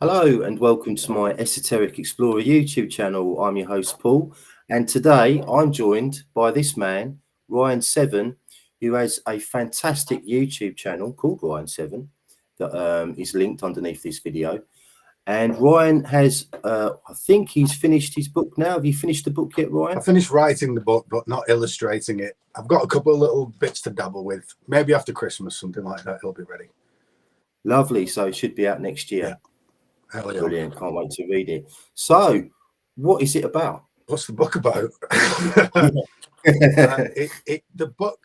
Hello and welcome to my Esoteric Explorer YouTube channel. I'm your host Paul, and today I'm joined by this man, Ryan7, who has a fantastic YouTube channel called Ryan7 that is linked underneath this video. And Ryan has, I think he's finished his book now. Have you finished the book yet, Ryan? I finished writing the book, but not illustrating it. I've got a couple of little bits to dabble with. Maybe after Christmas, something like that, it'll be ready. Lovely. So it should be out next year. Yeah. Hell yeah. Brilliant. Can't wait to read it. So what is it about? What's the book about? The book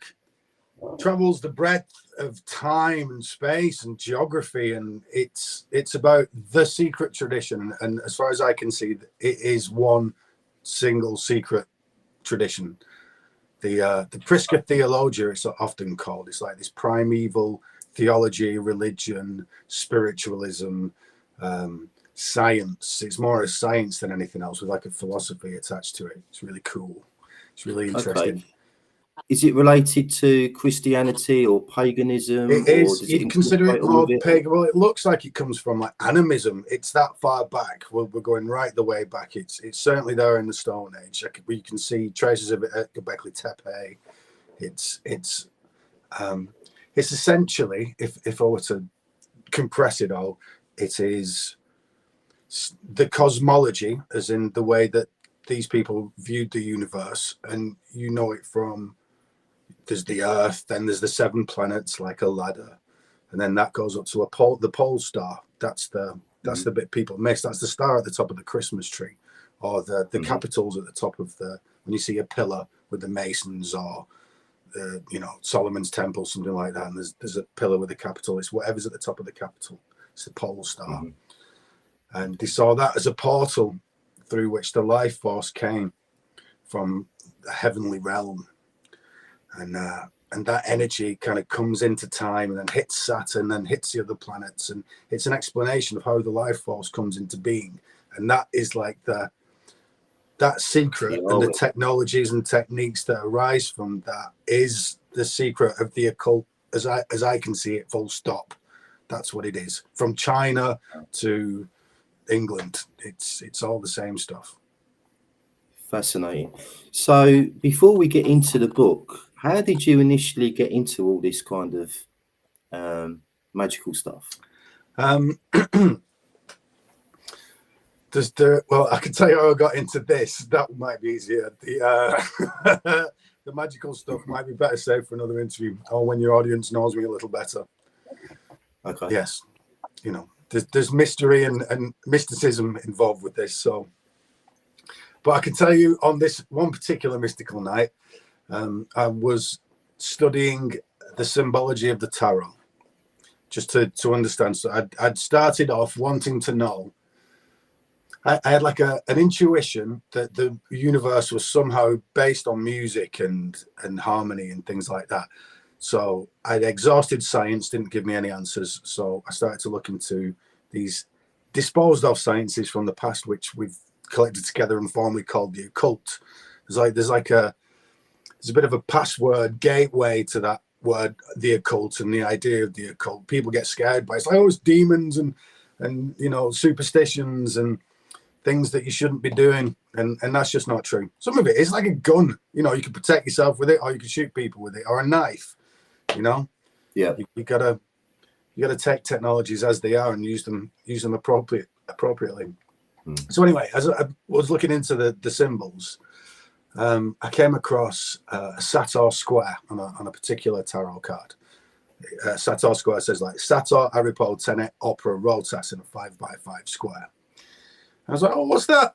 travels the breadth of time and space and geography, and it's about the secret tradition. And as far as I can see, it is one single secret tradition. The Prisca Theologia, it's often called. It's like this primeval theology, religion, spiritualism, science. It's more a science than anything else, with like a philosophy attached to it. It's really cool. It's really interesting. Okay. Is it related to Christianity or paganism? It is. Or does You'd consider it more pagan. Well, it looks like it comes from like animism. It's that far back. We're going right the way back. It's certainly there in the Stone Age. You can see traces of it at Göbekli Tepe. It's essentially, if I were to compress it all, it is the cosmology, as in the way that these people viewed the universe, and you know it from. There's the Earth, then there's the 7 planets like a ladder, and then that goes up to the pole star. That's the bit people miss. That's the star at the top of the Christmas tree, or the capitals at the top of when you see a pillar with the Masons, or Solomon's Temple, something like that, and there's a pillar with a capital. It's whatever's at the top of the capital. It's the pole star, and they saw that as a portal through which the life force came from the heavenly realm. And that energy kind of comes into time and then hits Saturn, then hits the other planets, and it's an explanation of how the life force comes into being. And that is like that secret, and the technologies and techniques that arise from that is the secret of the occult, as I can see it. Full stop. That's what it is. From China to England, it's all the same stuff. Fascinating. So before we get into the book, how did you initially get into all this kind of magical stuff? Well, I can tell you how I got into this. That might be easier. The magical stuff might be better saved for another interview, or when your audience knows me a little better. Okay. Yes, there's mystery and mysticism involved with this. So, but I can tell you, on this one particular mystical night, I was studying the symbology of the tarot, just to understand. So I'd started off wanting to know. I had like an intuition that the universe was somehow based on music and harmony and things like that. So I'd exhausted science, didn't give me any answers. So I started to look into these disposed of sciences from the past, which we've collected together and formally called the occult. There's a bit of a password gateway to that word, the occult, and the idea of the occult. People get scared by it. It's like, it's demons and superstitions and things that you shouldn't be doing, and that's just not true. Some of it is like a gun. You can protect yourself with it, or you can shoot people with it, or a knife. Yeah. You gotta take technologies as they are and use them appropriately. So anyway, as I was looking into the symbols, I came across a Sator square on a particular tarot card. Sator square says like Sator, Aripo, Tenet, Opera, Rotas in a 5x5 square. I was like, oh, what's that?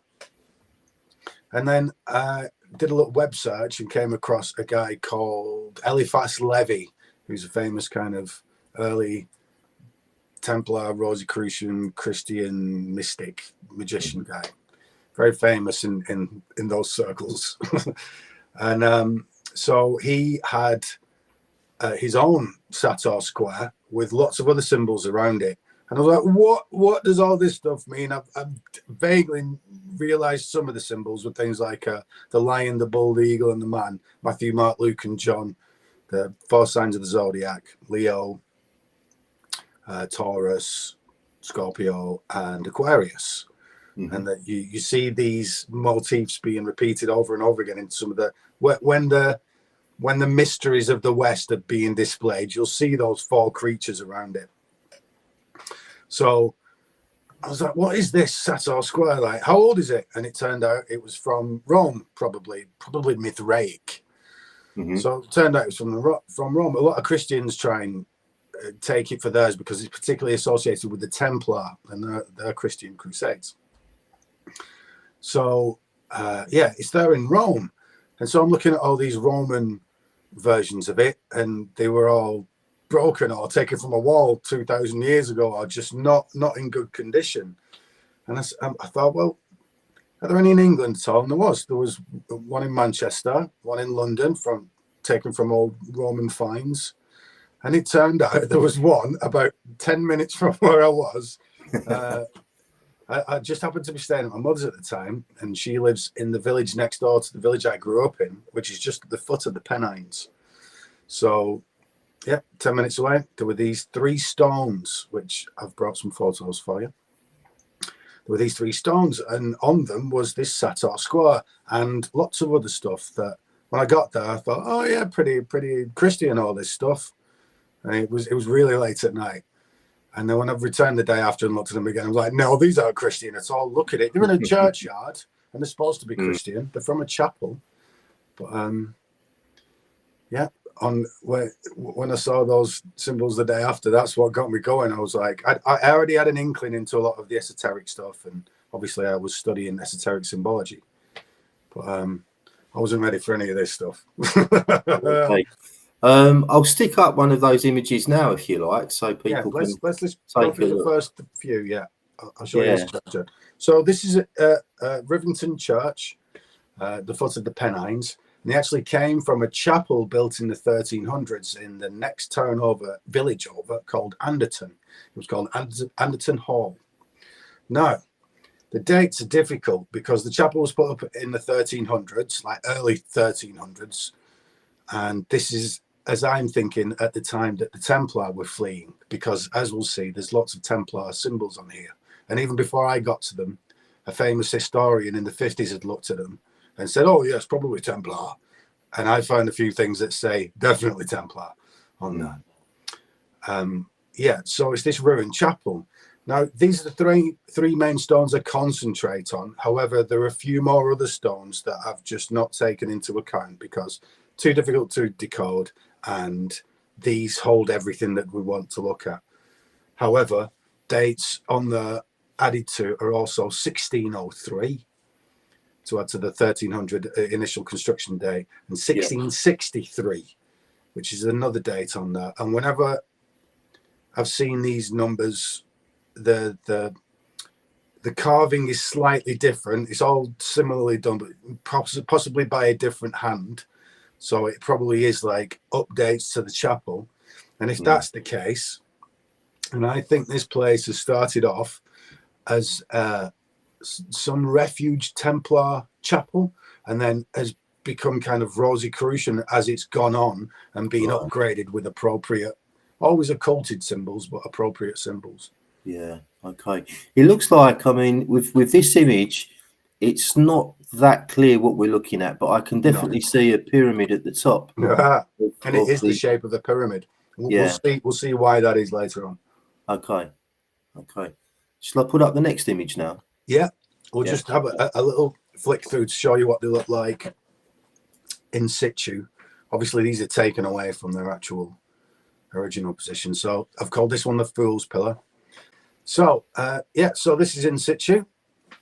And then I did a little web search and came across a guy called Eliphas Levi, who's a famous kind of early Templar, Rosicrucian, Christian mystic magician guy. Very famous in those circles. And so he had his own Sator square with lots of other symbols around it. And I was like, what does all this stuff mean? I've vaguely realized some of the symbols were things like the lion, the bull, the eagle, and the man. Matthew, Mark, Luke, and John. The 4 signs of the zodiac. Leo, Taurus, Scorpio, and Aquarius. Mm-hmm. And that you see these motifs being repeated over and over again in some of the when the mysteries of the West are being displayed, you'll see those 4 creatures around it. So I was like, what is this Sator square? Like, how old is it? And it turned out it was from Rome, probably Mithraic. Mm-hmm. So it turned out it was from Rome. A lot of Christians try and take it for theirs because it's particularly associated with the Templar and their Christian crusades. So it's there in Rome. And so I'm looking at all these Roman versions of it, and they were all broken or taken from a wall 2,000 years ago, or just not in good condition. And I thought, well, are there any in England at all? And there was one in Manchester, one in London, taken from old Roman finds. And it turned out there was one about 10 minutes from where I was. I just happened to be staying at my mother's at the time, and she lives in the village next door to the village I grew up in, which is just at the foot of the Pennines. So, 10 minutes away, there were these 3 stones, which I've brought some photos for you. There were these 3 stones, and on them was this Sator square and lots of other stuff that when I got there, I thought, oh yeah, pretty Christian, all this stuff. And it was really late at night. And then when I've returned the day after and looked at them again, I was like, no, these aren't Christian at all. Look at it. They're in a churchyard and they're supposed to be Christian. They're from a chapel. But when I saw those symbols the day after, that's what got me going. I was like, I already had an inkling into a lot of the esoteric stuff. And obviously I was studying esoteric symbology. But I wasn't ready for any of this stuff. Okay. I'll stick up one of those images now, if you like, so people can. Let's go through the first few. Yeah, I'll show you this church. So this is Rivington Church, the foot of the Pennines, and they actually came from a chapel built in the 1300s in the next village over called Anderton. It was called Anderton Hall. Now, the dates are difficult because the chapel was put up in the 1300s, like early 1300s, and this is, as I'm thinking, at the time that the Templar were fleeing, because as we'll see, there's lots of Templar symbols on here. And even before I got to them, a famous historian in the 50s had looked at them and said, oh, yes, probably Templar. And I found a few things that say definitely Templar on that. So it's this ruined chapel. Now, these are the three main stones I concentrate on. However, there are a few more other stones that I've just not taken into account because too difficult to decode, and these hold everything that we want to look at. However, dates on the added to are also 1603 to add to the 1300 initial construction date, and 1663, which is another date on that. And whenever I've seen these numbers, the carving is slightly different. It's all similarly done, but possibly by a different hand. So it probably is like updates to the chapel. And if that's the case, and I think this place has started off as some refuge Templar chapel, and then has become kind of Rosicrucian as it's gone on and been upgraded with appropriate, always occulted symbols, but appropriate symbols. Yeah, okay. It looks like, I mean, with this image, it's not that clear what we're looking at, but I can definitely see a pyramid at the top. And it is the shape of the pyramid. We'll see why that is later on. Okay. Shall I put up the next image now? Yeah, we'll just have a little flick through to show you what they look like in situ. Obviously, these are taken away from their actual original position. So I've called this one the Fool's Pillar. So, so this is in situ.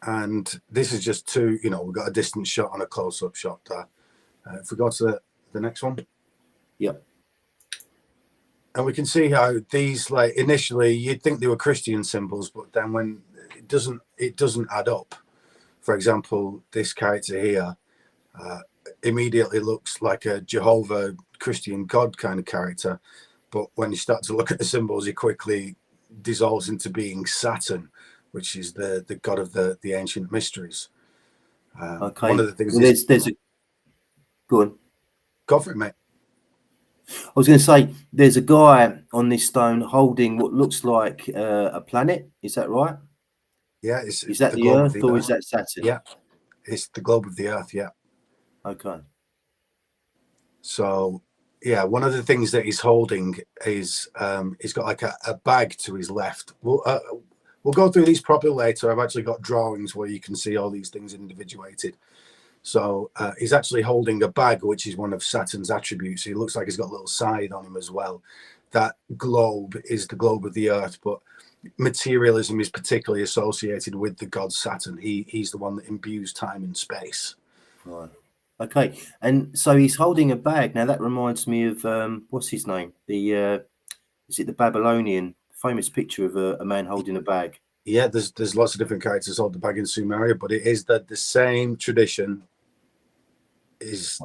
And this is just two, we've got a distance shot and a close-up shot there. If we go to the next one. Yep. And we can see how these, like, initially you'd think they were Christian symbols, but then when it doesn't add up. For example, this character here immediately looks like a Jehovah Christian God kind of character. But when you start to look at the symbols, he quickly dissolves into being Saturn, which is the god of the ancient mysteries. Okay. One of the things there's a go on. Go for it, mate. I was going to say, there's a guy on this stone holding what looks like a planet. Is that right? Yeah, it's Is that the the globe of Earth the or is Earth. that Saturn? Yeah, it's the globe of the Earth. Yeah. Okay. So, yeah, one of the things that he's holding is he's got like a bag to his left. We'll go through these properly later. I've actually got drawings where you can see all these things individuated. So he's actually holding a bag, which is one of Saturn's attributes. He looks like he's got a little scythe on him as well. That globe is the globe of the Earth, but materialism is particularly associated with the god Saturn. He's the one that imbues time and space. Right. Okay. And so he's holding a bag. Now that reminds me of what's his name? The is it the Babylonian famous picture of a man holding a bag? Yeah, there's lots of different characters hold the bag in Sumeria, but it is that the same tradition is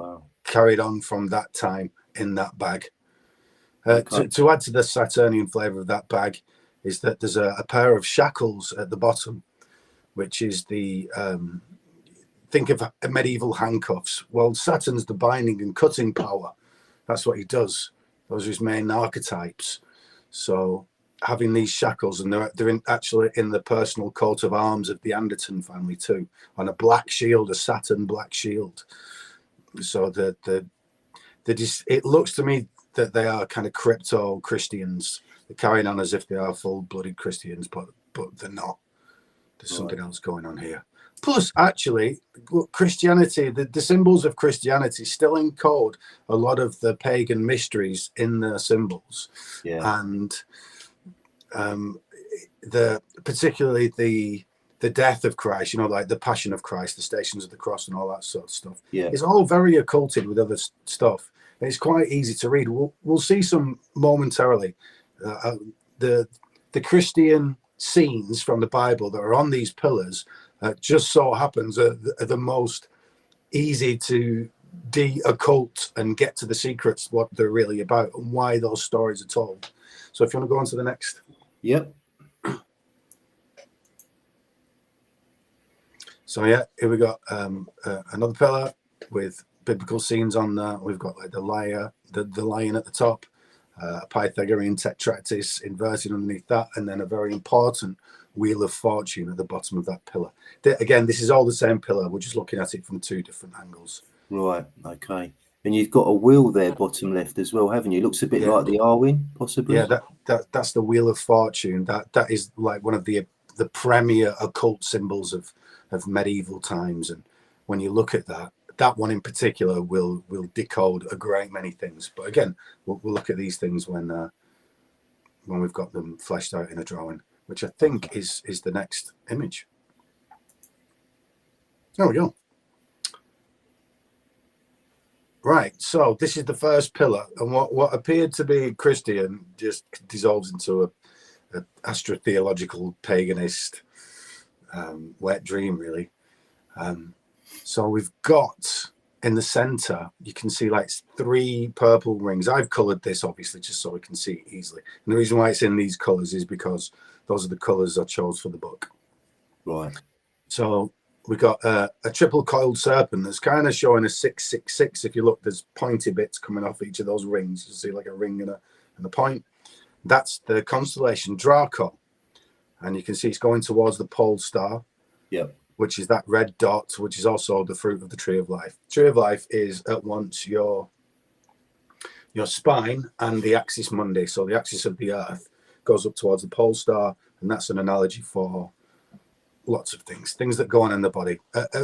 carried on from that time in that bag. Okay. To add to the Saturnian flavour of that bag is that there's a pair of shackles at the bottom, which is the think of medieval handcuffs. Well, Saturn's the binding and cutting power. That's what he does. Those are his main archetypes. So having these shackles, and they're actually in the personal coat of arms of the Anderton family too, on a black shield, a Saturn black shield. So it looks to me that they are kind of crypto Christians. They're carrying on as if they are full-blooded Christians, but they're not. There's something else going on here. Plus, actually, Christianity, the symbols of Christianity still encode a lot of the pagan mysteries in their symbols. Yeah. And particularly the death of Christ, like the Passion of Christ, the Stations of the Cross, and all that sort of stuff. Yeah. It's all very occulted with other stuff. And it's quite easy to read. We'll see some momentarily. The Christian scenes from the Bible that are on these pillars just so happens are the most easy to de-occult and get to the secrets, what they're really about and why those stories are told. So if you want to go on to the next. Yep. So yeah, here we got another pillar with biblical scenes on there. We've got like the lion at the top, a Pythagorean tetractys inverted underneath that, and then a very important wheel of fortune at the bottom of that pillar. Again, this is all the same pillar. We're just looking at it from two different angles. Right. Okay. And you've got a wheel there, bottom left as well, haven't you? Looks a bit like the Arwin, possibly. Yeah, that's the wheel of fortune. That is like one of the premier occult symbols of medieval times. And when you look at that one in particular will decode a great many things. But again, we'll look at these things when we've got them fleshed out in a drawing, which I think is the next image. There we go. Right, so this is the first pillar, and what appeared to be Christian just dissolves into a astrotheological paganist wet dream, really. So we've got in the center, you can see like 3 purple rings. I've colored this obviously just so we can see it easily. And the reason why it's in these colors is because those are the colors I chose for the book. Right. So we've got a triple coiled serpent that's kind of showing a 666. If you look, there's pointy bits coming off each of those rings. You see like a ring and a point. That's the constellation Draco. And you can see it's going towards the pole star. Yep. Which is that red dot, which is also the fruit of the tree of life. Tree of life is at once your spine and the axis mundi. So the axis of the earth goes up towards the pole star, and that's an analogy for lots of things that go on in the body.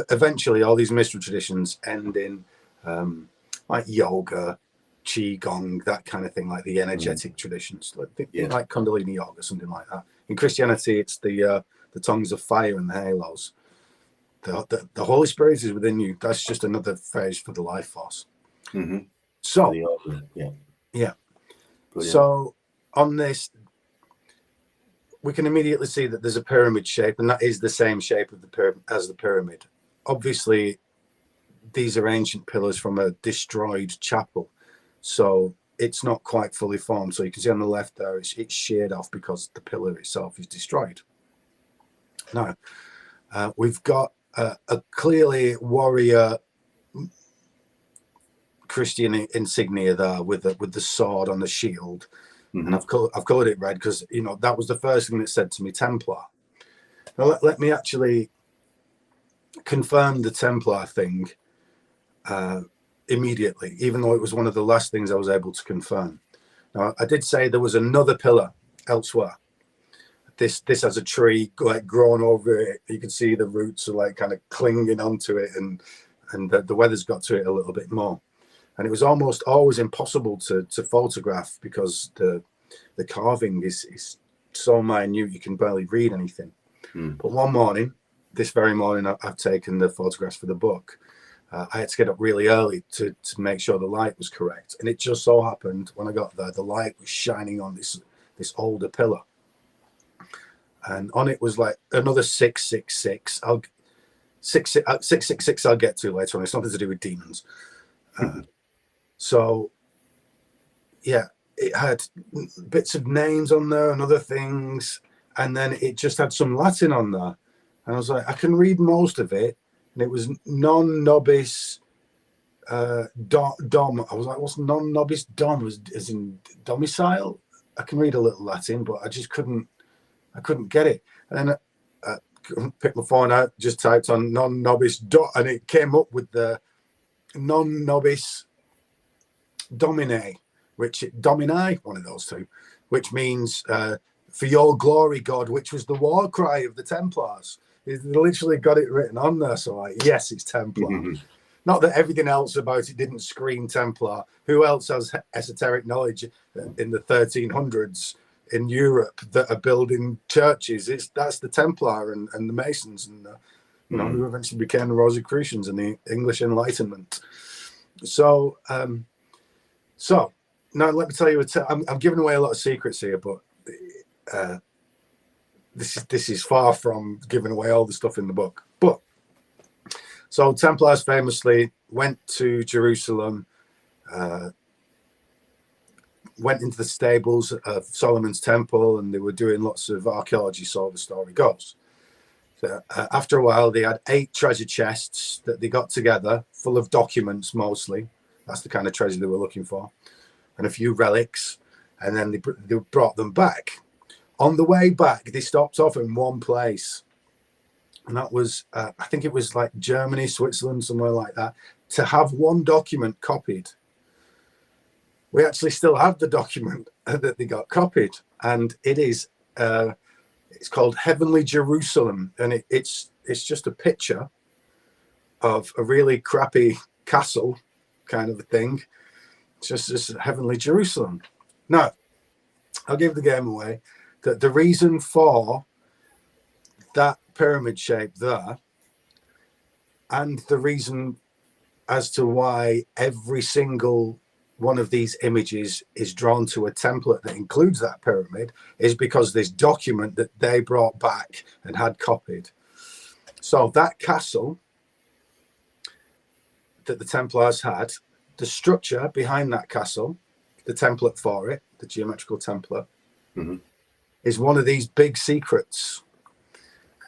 Eventually, all these mystery traditions end in like yoga, qigong, that kind of thing, like the energetic traditions. Like Kundalini yoga, something like that. In Christianity, it's the tongues of fire and the halos. The Holy Spirit is within you. That's just another phrase for the life force. Mm-hmm. So, yeah. Brilliant. So on this, we can immediately see that there's a pyramid shape, and that is the same shape of as the pyramid. Obviously, these are ancient pillars from a destroyed chapel, so it's not quite fully formed. So you can see on the left there, it's sheared off because the pillar itself is destroyed. Now, we've got a clearly warrior Christian insignia there with the sword on the shield, Mm-hmm. and I've colored it red because that was the first thing that said to me Templar. Now let me actually confirm the Templar thing immediately, even though it was one of the last things I was able to confirm. Now I did say there was another pillar elsewhere. This has a tree like grown over it. You can see the roots are like kind of clinging onto it, and the weather's got to it a little bit more. And it was almost always impossible to photograph because the carving is so minute you can barely read anything. But one morning, this very morning, I've taken the photographs for the book. I had to get up really early to make sure the light was correct, and it just so happened when I got there, the light was shining on this older pillar. And on it was like another 666. 666 I'll get to later on. It's nothing to do with demons. So, yeah, it had bits of names on there and other things. And then it just had some Latin on there. And I was like, I can read most of it. And it was non nobis dom. I was like, what's non nobis dom? As in domicile? I can read a little Latin, but I just couldn't get it. And then I picked my phone out, just typed on non nobis dot, and it came up with the non nobis domine, one of those two, which means for your glory, God, which was the war cry of the Templars. They literally got it written on there. So like, yes, it's Templar. Mm-hmm. Not that everything else about it didn't scream Templar. Who else has esoteric knowledge in the 1300s in Europe that are building churches? That's the Templar and the Masons and who eventually became the Rosicrucians and the English Enlightenment. So now let me tell you, I'm giving away a lot of secrets here, but this is far from giving away all the stuff in the book. But so Templars famously went to Jerusalem, went into the stables of Solomon's temple, and they were doing lots of archaeology, so the story goes. So, after a while, they had 8 treasure chests that they got together, full of documents mostly. That's the kind of treasure they were looking for. And a few relics, and then they brought them back. On the way back, they stopped off in one place, and that was, I think it was like Germany, Switzerland, somewhere like that, to have one document copied. We actually still have the document that they got copied, and it is, it's called Heavenly Jerusalem, and it's just a picture of a really crappy castle kind of a thing. It's just this Heavenly Jerusalem. Now, I'll give the game away. The reason for that pyramid shape there, and the reason as to why every single one of these images is drawn to a template that includes that pyramid, is because this document that they brought back and had copied. So that castle that the Templars had, the structure behind that castle, the template for it, the geometrical template, is one of these big secrets.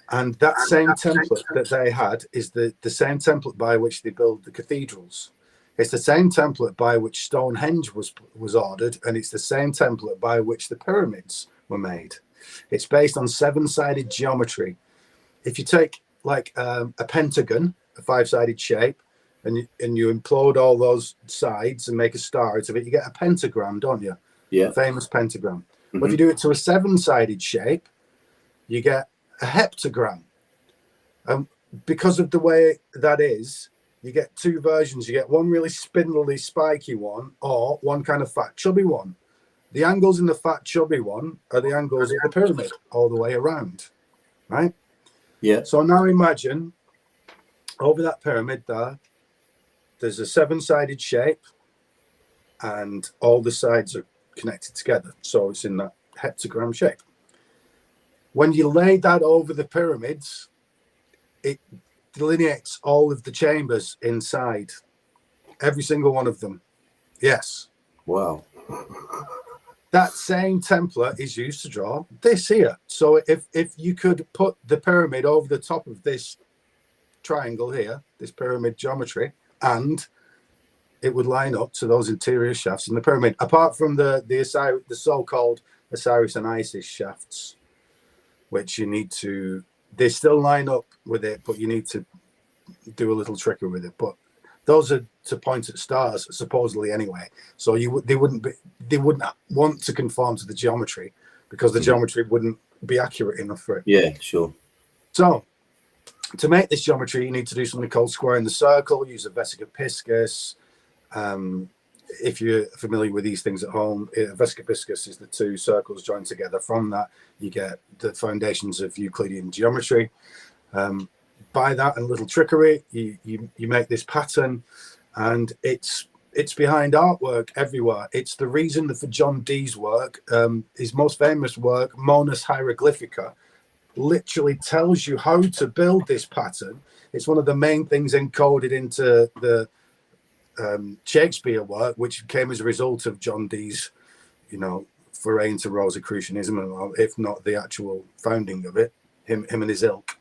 And that same template that they had is the same template by which they build the cathedrals. It's the same template by which Stonehenge was ordered, and it's the same template by which the pyramids were made. It's based on 7-sided geometry. If you take like a pentagon, a 5-sided shape, and you implode all those sides and make a star out of it, you get a pentagram, don't you? Yeah. A famous pentagram. But if you do it to a 7-sided shape, you get a heptagram. Because of the way that is, you get 2 versions. You get one really spindly, spiky one, or one kind of fat, chubby one. The angles in the fat, chubby one are the angles of the pyramid all the way around, right? Yeah. So now imagine over that pyramid there's a 7-sided shape, and all the sides are connected together. So it's in that heptagram shape. When you lay that over the pyramids, it delineates all of the chambers inside, every single one of them. Yes. Wow. That same template is used to draw this here. So if you could put the pyramid over the top of this triangle here, this pyramid geometry, and it would line up to those interior shafts in the pyramid. Apart from the so-called Osiris and Isis shafts, which you need to, they still line up with it, but you need to do a little trickery with it. But those are to point at stars, supposedly anyway. So they wouldn't want to conform to the geometry, because the geometry wouldn't be accurate enough for it. Yeah, sure. So to make this geometry, you need to do something called square in the circle. Use a vesica piscis. If you're familiar with these things at home, vesica piscis is the two circles joined together. From that, you get the foundations of Euclidean geometry. By that and a little trickery, you make this pattern, and it's behind artwork everywhere. It's the reason that for John Dee's work, his most famous work, Monus Hieroglyphica, literally tells you how to build this pattern. It's one of the main things encoded into the Shakespeare work, which came as a result of John Dee's, foray into Rosicrucianism, if not the actual founding of it, him and his ilk.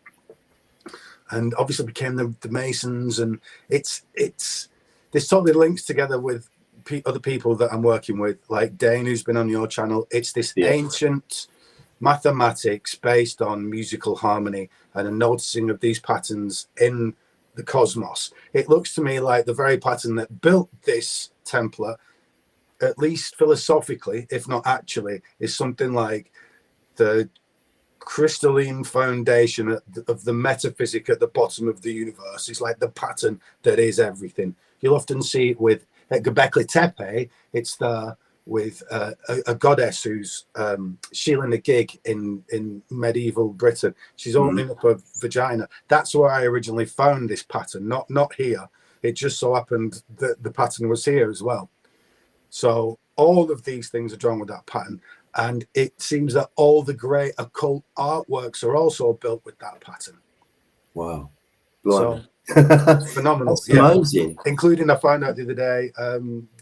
And obviously became the Masons, and it's this totally links together with other people that I'm working with, like Dane, who's been on your channel. It's this ancient mathematics based on musical harmony and a noticing of these patterns in the cosmos. It looks to me like the very pattern that built this template, at least philosophically, if not actually, is something like the crystalline foundation of the metaphysic at the bottom of the universe. Is like the pattern that is everything. You'll often see it with at Göbekli Tepe. It's there with a goddess who's shieling a gig in medieval Britain. She's opening up her vagina. That's where I originally found this pattern, not here. It just so happened that the pattern was here as well. So all of these things are drawn with that pattern. And it seems that all the great occult artworks are also built with that pattern. Wow. So phenomenal. That's amazing. Including, I found out the other day,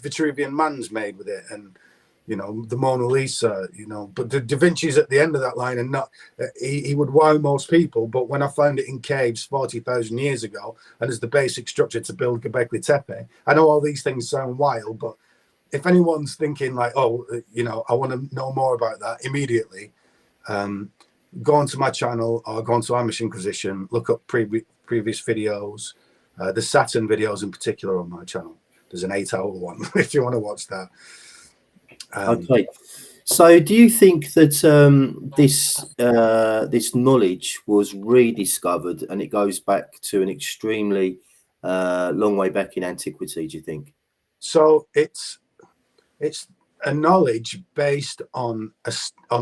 Vitruvian Man's made with it, and the Mona Lisa, but the Da Vinci's at the end of that line, and not he would wow most people. But when I found it in caves 40,000 years ago, and as the basic structure to build Göbekli Tepe, I know all these things sound wild, but if anyone's thinking like, oh, I want to know more about that, immediately go onto my channel or go onto Amish Inquisition, look up previous videos, the Saturn videos in particular on my channel. There's an 8-hour one if you want to watch that. Okay. So do you think that this knowledge was rediscovered, and it goes back to an extremely long way back in antiquity, do you think? So it's a knowledge based on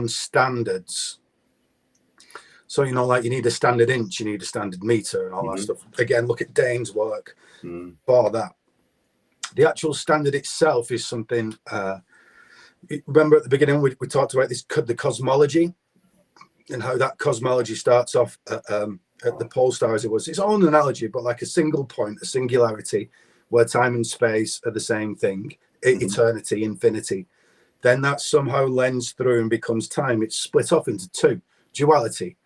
standards. So like you need a standard inch, you need a standard meter, and all that stuff. Again, look at Dane's work for that. The actual standard itself is something. Remember at the beginning we talked about the cosmology, and how that cosmology starts off at the pole star, as it was its own analogy, but like a single point, a singularity, where time and space are the same thing. Eternity, infinity. Then that somehow lends through and becomes time. It's split off into two, duality,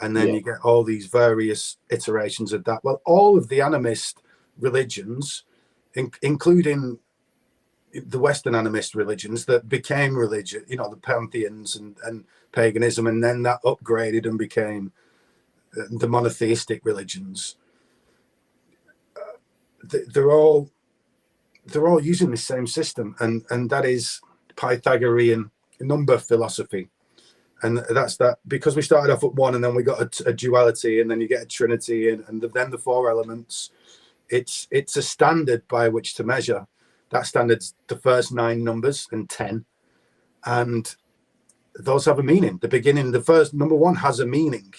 and then you get all these various iterations of that. Well, all of the animist religions, including the Western animist religions that became religion, the pantheons and paganism, and then that upgraded and became the monotheistic religions. They're all using the same system, and that is Pythagorean number philosophy. And that's that, because we started off at one, and then we got a duality, and then you get a trinity, and then the four elements. It's a standard by which to measure. That standard's the first 9 numbers and 10, and those have a meaning. The beginning, the first number 1 has a meaning.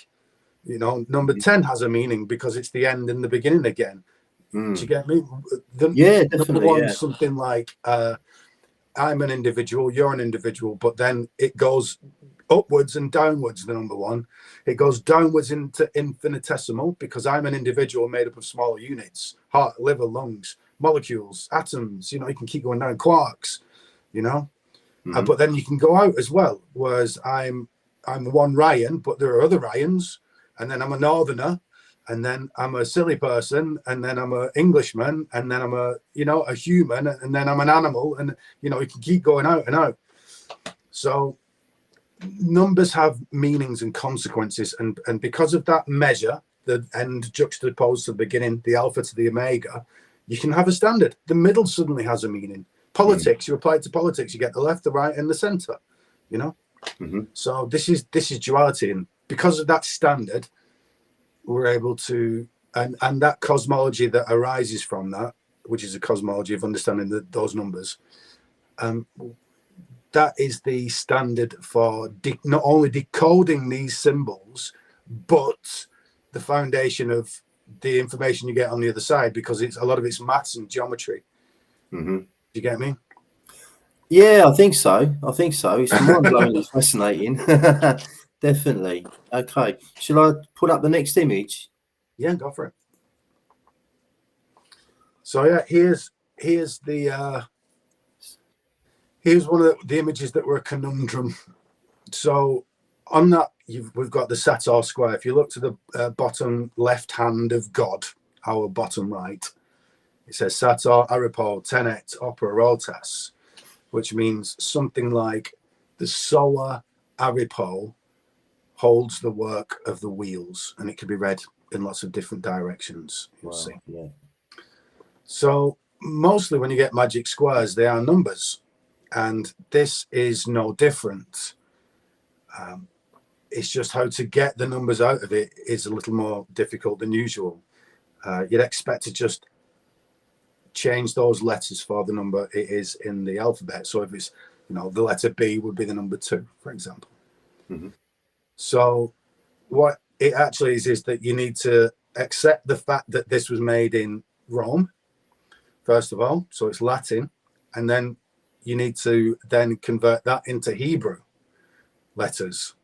Number 10 has a meaning because it's the end and the beginning again. Do you get me? Number 1 is something like I'm an individual, you're an individual, but then it goes upwards and downwards. The number 1, it goes downwards into infinitesimal because I'm an individual made up of smaller units: heart, liver, lungs, molecules, atoms. You can keep going down, quarks. But then you can go out as well. Whereas I'm one Ryan, but there are other Ryans, and then I'm a northerner, and then I'm a silly person, and then I'm an Englishman, and then I'm a human, and then I'm an animal, and you can keep going out and out. So numbers have meanings and consequences, and because of that measure, the end juxtaposed to the beginning, the alpha to the omega, you can have a standard. The middle suddenly has a meaning. Politics, you apply it to politics, you get the left, the right, and the center. So this is duality, and because of that standard, we're able to, and that cosmology that arises from that, which is a cosmology of understanding those numbers, that is the standard for not only decoding these symbols, but the foundation of the information you get on the other side, because a lot of it's maths and geometry. Do you get me? Yeah, I think so. It's mind-blowingly fascinating. Definitely. Okay. Shall I put up the next image? Yeah, go for it. So yeah, here's one of the images that were a conundrum. So on that, we've got the Sator square. If you look to the bottom left hand of God, our bottom right, it says Sator Aripo Tenet Opera Rotas, which means something like the Solar Aripo holds the work of the wheels, and it can be read in lots of different directions. You'll see. Yeah. So mostly when you get magic squares, they are numbers, and this is no different. It's just how to get the numbers out of it is a little more difficult than usual. You'd expect to just change those letters for the number it is in the alphabet. So if it's, the letter B would be the number 2, for example. So what it actually is that you need to accept the fact that this was made in Rome, first of all. So it's Latin. And then you need to then convert that into Hebrew letters,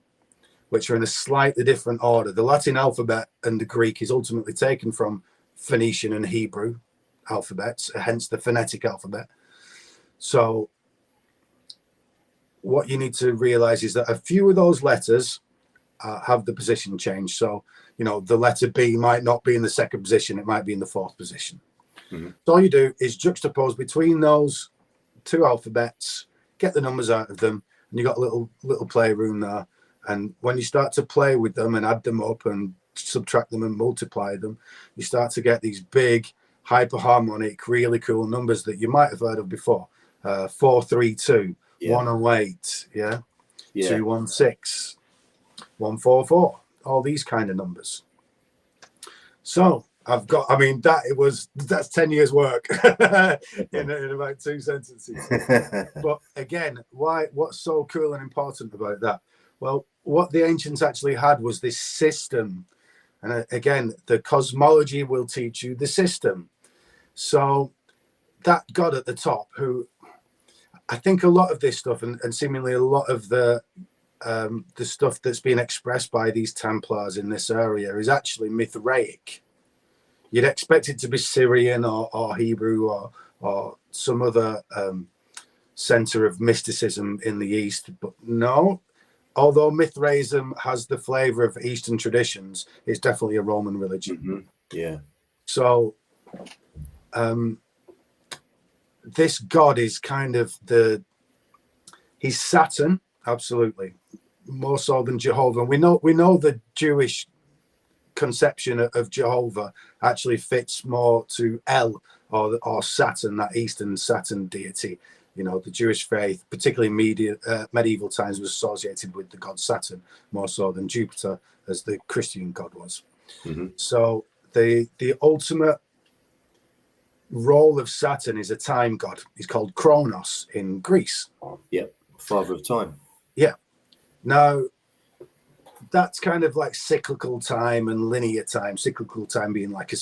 which are in a slightly different order. The Latin alphabet and the Greek is ultimately taken from Phoenician and Hebrew alphabets, hence the phonetic alphabet. So what you need to realize is that a few of those letters have the position change. So, the letter B might not be in the 2nd position, it might be in the 4th position. So all you do is juxtapose between those 2 alphabets, get the numbers out of them, and you got a little playroom there. And when you start to play with them and add them up and subtract them and multiply them, you start to get these big hyperharmonic, really cool numbers that you might have heard of before. 432, 108, 216, 144, all these kind of numbers. So that's 10 years work in about 2 sentences. But again, what's so cool and important about that? Well, what the ancients actually had was this system. And again, the cosmology will teach you the system. So that God at the top, who I think a lot of this stuff and seemingly a lot of the stuff that's being expressed by these Templars in this area is actually Mithraic. You'd expect it to be Syrian or Hebrew or some other center of mysticism in the East, but no. Although Mithraism has the flavor of Eastern traditions, it's definitely a Roman religion. Yeah. So this God is kind of he's Saturn, absolutely, more so than Jehovah. We know the Jewish conception of Jehovah actually fits more to El or Saturn, that Eastern Saturn deity. The Jewish faith, particularly medieval times, was associated with the god Saturn more so than Jupiter, as the Christian god was. So the ultimate role of Saturn is a time god. He's called Kronos in Greece. Yeah, father of time. Yeah. Now, that's kind of like cyclical time and linear time. Cyclical time being like the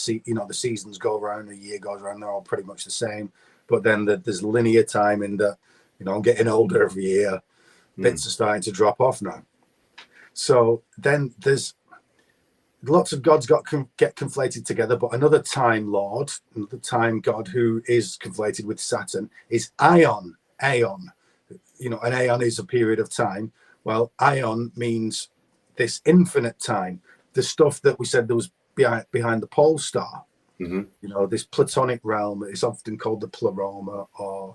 seasons go around, a year goes around, they're all pretty much the same. But then there's linear time in that, I'm getting older every year. Bits are starting to drop off now. So then there's lots of gods get conflated together, but another time lord, another time god who is conflated with Saturn is Aeon. Aeon. An aeon is a period of time. Well, Aeon means this infinite time. The stuff that we said there was behind the pole star. Mm-hmm. You know, this platonic realm is often called the pleroma, or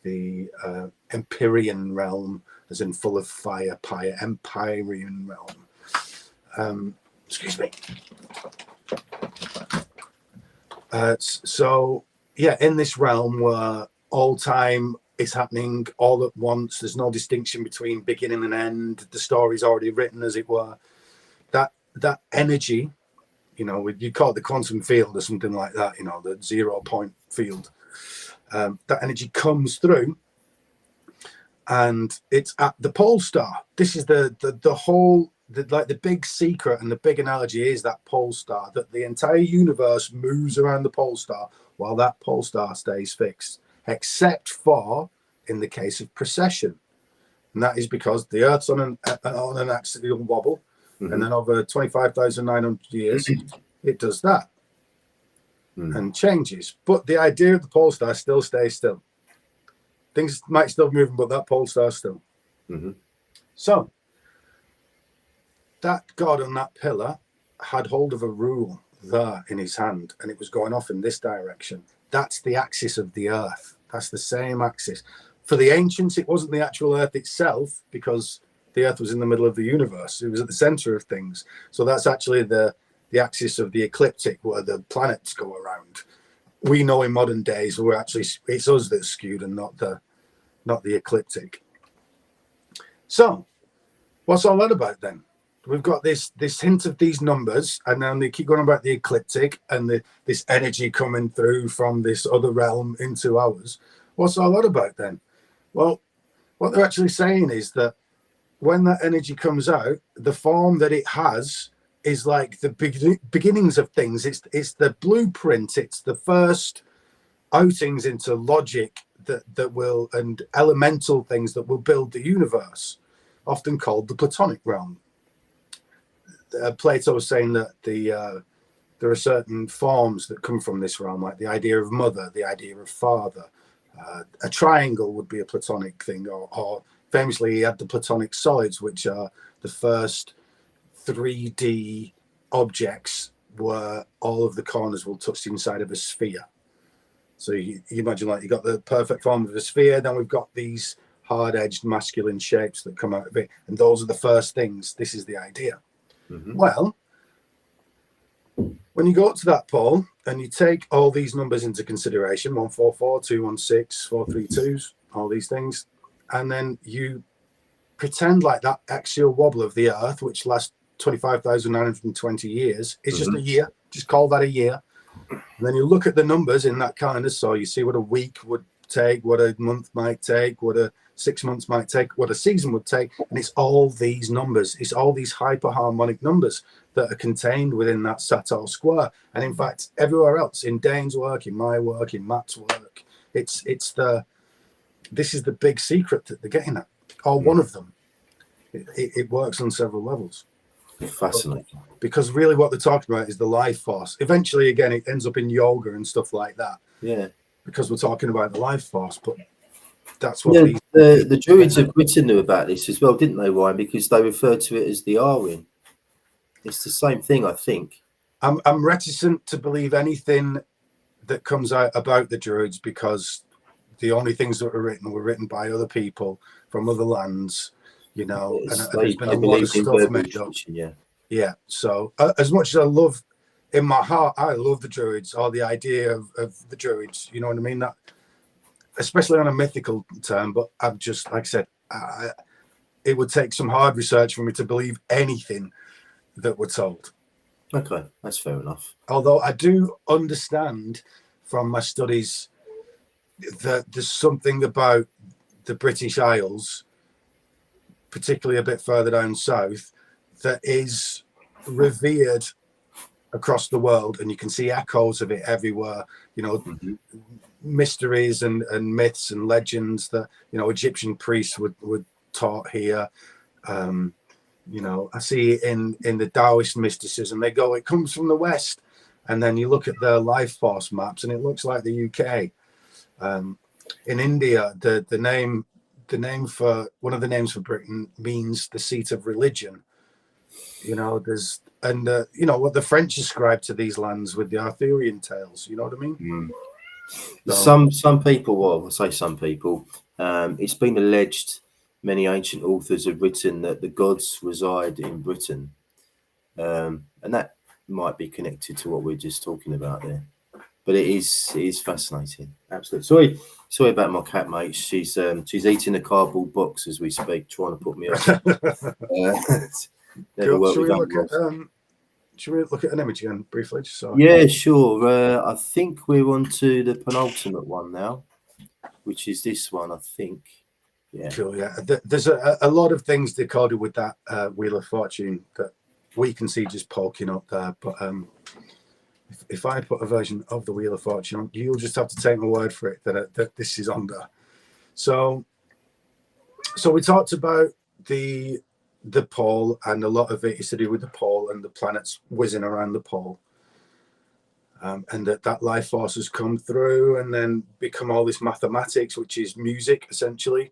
the Empyrean realm, as in full of fire, Empyrean realm. Excuse me. So, yeah, in this realm where all time is happening all at once, there's no distinction between beginning and end, the story's already written, as it were. That energy, you know, you call it the quantum field or something like that, you know, the 0 point field. That energy comes through, and it's at the pole star. This is the whole, like the big secret and the big analogy is that pole star, that the entire universe moves around the pole star while that pole star stays fixed, except for in the case of precession. And that is because the Earth's on an axial wobble, and then over 25,900 years, it does that and changes. But the idea of the pole star still stays still. Things might still move, but that pole star still. So that God on that pillar had hold of a rule there in his hand, and it was going off in this direction. That's the axis of the Earth. That's the same axis. For the ancients, it wasn't the actual Earth itself, because the Earth was in the middle of the universe. It was at the center of things. So that's actually the axis of the ecliptic, where the planets go around. We know in modern days we're actually, it's us that's skewed and not the ecliptic. So what's all that about then? We've got this hint of these numbers, and then they keep going about the ecliptic and this energy coming through from this other realm into ours. What's all that about then? Well, what they're actually saying is that when that energy comes out, the form that it has is like the beginnings of things. It's the blueprint. It's the first outings into logic that will, and elemental things that will build the universe, often called the Platonic realm. Plato was saying that there are certain forms that come from this realm, like the idea of mother, the idea of father. A triangle would be a Platonic thing, or famously he had the Platonic solids, which are the first 3D objects where all of the corners will touch the inside of a sphere. So you imagine, like, you got the perfect form of a sphere, then we've got these hard-edged masculine shapes that come out of it, and those are the first things. This is the idea. Well, when you go up to that pole and you take all these numbers into consideration, 144, 216, 432s, all these things, and then you pretend like that axial wobble of the Earth, which lasts 25,920 years, is just a year. Just call that a year. And then you look at the numbers in that calendar, so you see what a week would take, what a month might take, what a 6 months might take, what a season would take, and it's all these numbers. It's all these hyperharmonic numbers that are contained within that Sator square. And in fact, everywhere else, in Dane's work, in my work, in Matt's work, this is the big secret that they're getting at, or one of them. It works on several levels. Fascinating. Because really what they're talking about is the life force. Eventually, again, it ends up in yoga and stuff like that. Yeah. Because we're talking about the life force, but that's what the Druids have written about this as well, didn't they, Ryan? Because they refer to it as the Arwen. It's the same thing, I think. I'm reticent to believe anything that comes out about the Druids, because the only things that were written by other people from other lands, you know, and there's been a lot of stuff made up. Yeah. So as much as I love, in my heart, I love the Druids, or the idea of the Druids, you know what I mean? That, especially on a mythical term, but I've just, like I said, it would take some hard research for me to believe anything that we're told. Okay, that's fair enough. Although I do understand from my studies that there's something about the British Isles, particularly a bit further down south, that is revered across the world, and you can see echoes of it everywhere. You know, mysteries and myths and legends that, you know, Egyptian priests would taught here. You know, I see it in the Taoist mysticism. They go, it comes from the West, and then you look at their life force maps, and it looks like the UK. In India, the name for one of the names for Britain means the seat of religion. You know, there's you know what the French ascribe to these lands with the Arthurian tales. You know what I mean? Mm. So, Some people, well, I say some people, it's been alleged many ancient authors have written that the gods reside in Britain, and that might be connected to what we're just talking about there. But it is fascinating. Absolutely. Sorry about my cat, mate. She's eating a cardboard box as we speak, trying to put me off. Never cool. worked Should with we look animals. should we look at an image again briefly? Just so Yeah, sure. I think we're on to the penultimate one now, which is this one, I think. Yeah. cool. Yeah, there's a lot of things decoded with that Wheel of Fortune that we can see just poking up there. But if I put a version of the Wheel of Fortune, you'll just have to take my word for it that this is on there. So we talked about the pole, and a lot of it is to do with the pole and the planets whizzing around the pole, and that life force has come through and then become all this mathematics, which is music essentially,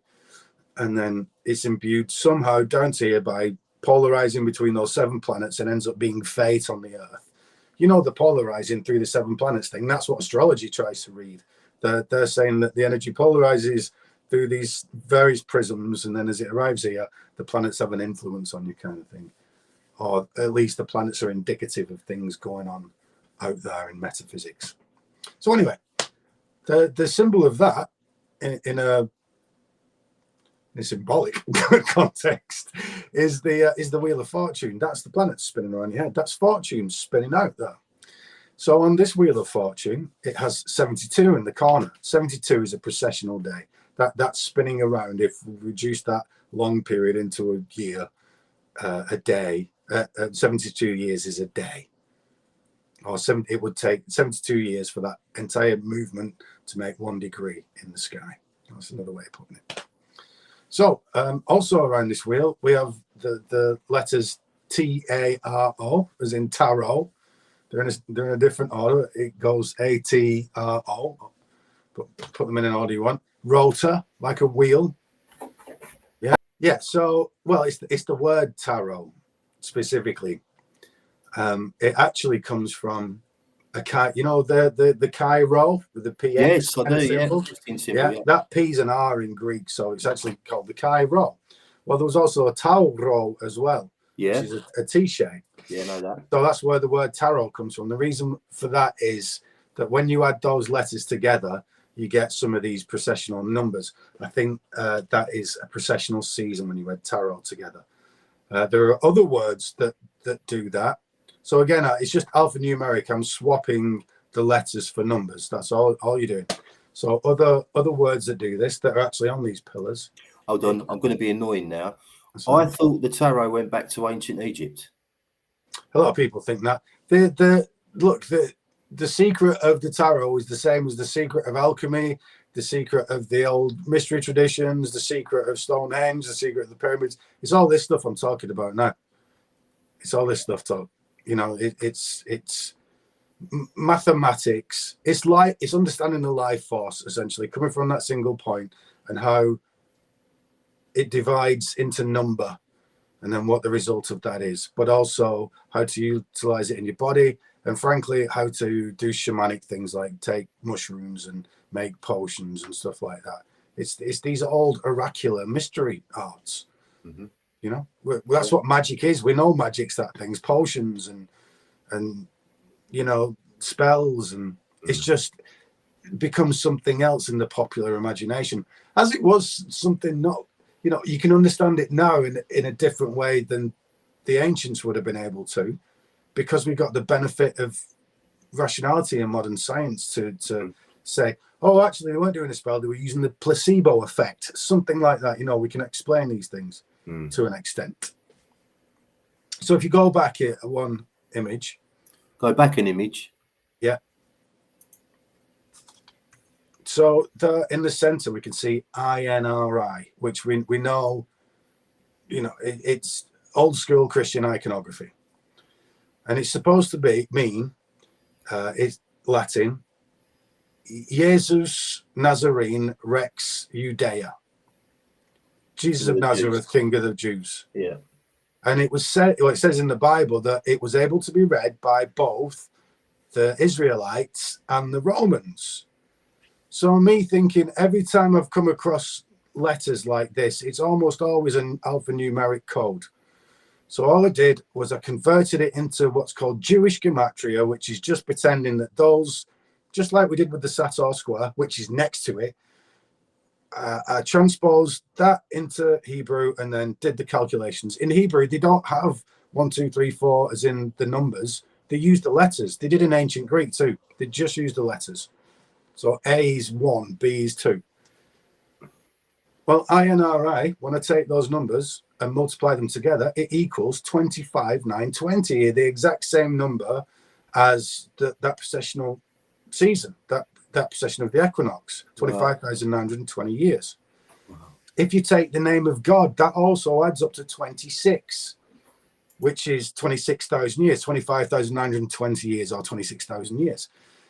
and then it's imbued somehow down to here by polarizing between those 7 planets and ends up being fate on the Earth. You know, the polarizing through the 7 planets thing, that's what astrology tries to read. They're saying that the energy polarizes through these various prisms, and then as it arrives here, the planets have an influence on you, kind of thing. Or at least the planets are indicative of things going on out there in metaphysics. So anyway, the symbol of that in a symbolic context is the Wheel of Fortune. That's the planets spinning around your head. That's fortune spinning out there. So on this Wheel of Fortune, it has 72 in the corner. 72 is a processional day. That's spinning around. If we reduce that long period into a year, a day, 72 years is a day. It would take 72 years for that entire movement to make 1 degree in the sky. That's another way of putting it. So also around this wheel, we have the letters T-A-R-O, as in tarot. They're in a different order. It goes A-T-R-O. Put them in an order you want. Rotor, like a wheel. Yeah. So, well, it's the word tarot specifically. It actually comes from a chi. You know the Chi-Rho with the PX. Yes, I do. Symbol? Yeah. That P's an R in Greek, so it's actually called the Chi-Rho. Well, there was also a Tau-Rho as well, which is a T shape. Yeah, I know that. So that's where the word tarot comes from. The reason for that is that when you add those letters together, you get some of these processional numbers. I think that is a processional season when you add tarot together. There are other words that do that. So again, it's just alphanumeric. I'm swapping the letters for numbers. That's all you're doing. So other words that do this that are actually on these pillars. Hold on, I'm going to be annoying now. I thought the tarot went back to ancient Egypt. A lot of people think that. The secret of the tarot is the same as the secret of alchemy, the secret of the old mystery traditions, the secret of Stonehenge, the secret of the pyramids. It's all this stuff I'm talking about now. It's all this stuff, talk. You know, it's mathematics. It's understanding the life force, essentially, coming from that single point and how it divides into number, and then what the result of that is, but also how to utilize it in your body, and frankly, how to do shamanic things like take mushrooms and make potions and stuff like that. It's these old oracular mystery arts. Mm-hmm. You know, that's what magic is. We know magic's that things, potions and you know, spells, and it's just becomes something else in the popular imagination, as it was something not. You know, you can understand it now in a different way than the ancients would have been able to, because we got the benefit of rationality and modern science to say, oh, actually, they weren't doing a spell, they were using the placebo effect, something like that. You know, we can explain these things to an extent. So if you go back here, one image. Go back an image. Yeah. So in the center, we can see INRI, which we know, you know, it's old school Christian iconography. And it's supposed to mean, it's Latin, Jesus Nazarene Rex Judea. Jesus of Nazareth, King of the Jews. Yeah. And it was said, well, it says in the Bible that it was able to be read by both the Israelites and the Romans. So me thinking, every time I've come across letters like this, it's almost always an alphanumeric code. So all I did was I converted it into what's called Jewish gematria, which is just pretending that those, just like we did with the Sator square, which is next to it, I transposed that into Hebrew and then did the calculations. In Hebrew, they don't have 1, 2, 3, 4 as in the numbers. They use the letters. They did in ancient Greek too. They just use the letters. So A is 1, B is 2. Well, INRI, when I take those numbers and multiply them together, it equals 25,920, the exact same number as that processional season, that procession of the equinox, 25,920 years. Wow. If you take the name of God, that also adds up to 26, which is 26,000 years, 25,920 years or 26,000 years.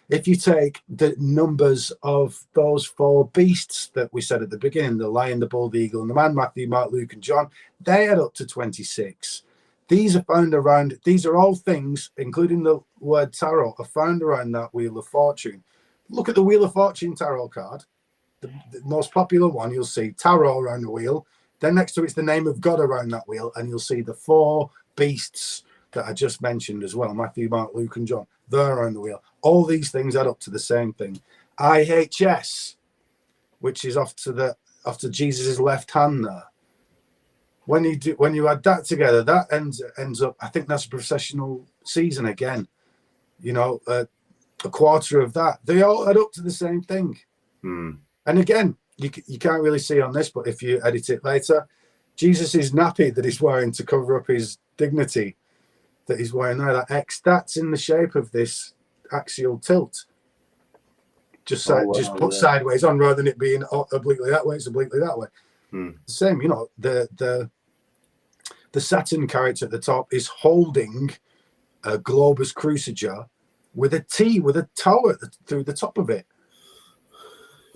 If you take the numbers of those 4 beasts that we said at the beginning, the lion, the bull, the eagle, and the man, Matthew, Mark, Luke, and John, they add up to 26. These are found around, these are all things, including the word tarot, are found around that Wheel of Fortune. Look at the Wheel of Fortune tarot card, the most popular one, you'll see tarot around the wheel. Then next to it's the name of God around that wheel, and you'll see the 4 beasts that I just mentioned as well, Matthew, Mark, Luke, and John. They're around the wheel. All these things add up to the same thing. IHS, which is off to Jesus's left hand there. When you add that together, that ends up, I think that's a processional season again. You know, a quarter of that. They all add up to the same thing. Mm. And again, you can't really see on this, but if you edit it later, Jesus' nappy that he's wearing to cover up his dignity that he's wearing there, that X, that's in the shape of this axial tilt. Just put sideways on rather than it being obliquely that way, it's obliquely that way. Mm. The same, you know, the Saturn character at the top is holding a globus cruciger with a T, with a tower through the top of it.